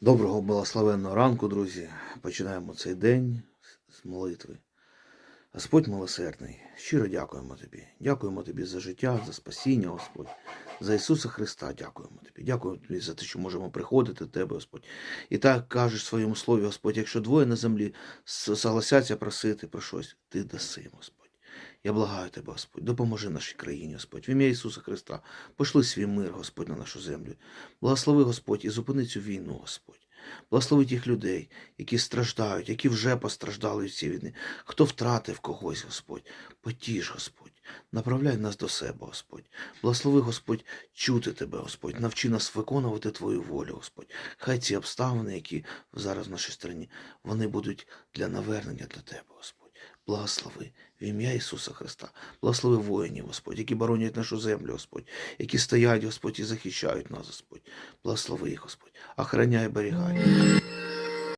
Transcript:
Доброго благословенного ранку, друзі. Починаємо цей день з молитви. Господь милосердний, щиро дякуємо Тобі. Дякуємо Тобі за життя, за спасіння, Господь. За Ісуса Христа дякуємо Тобі. Дякуємо Тобі за те, що можемо приходити до Тебе, Господь. І так кажеш в своєму слові, Господь, якщо двоє на землі согласяться просити про щось, Ти даси, Господь. Я благаю Тебе, Господь, допоможи нашій країні, Господь. В ім'я Ісуса Христа пошли свій мир, Господь, на нашу землю. Благослови, Господь, і зупини цю війну, Господь. Благослови тих людей, які страждають, які вже постраждали від цієї війни. Хто втратив когось, Господь, потіш, Господь. Направляй нас до себе, Господь. Благослови, Господь, чути Тебе, Господь. Навчи нас виконувати Твою волю, Господь. Хай ці обставини, які зараз в нашій країні, вони будуть для навернення для Тебе, Господь. Благослови в ім'я Ісуса Христа. Благослови воїнів, Господь, які боронять нашу землю, Господь, які стоять, Господь, і захищають нас, Господь. Благослови їх, Господь. Охороняй, берігай.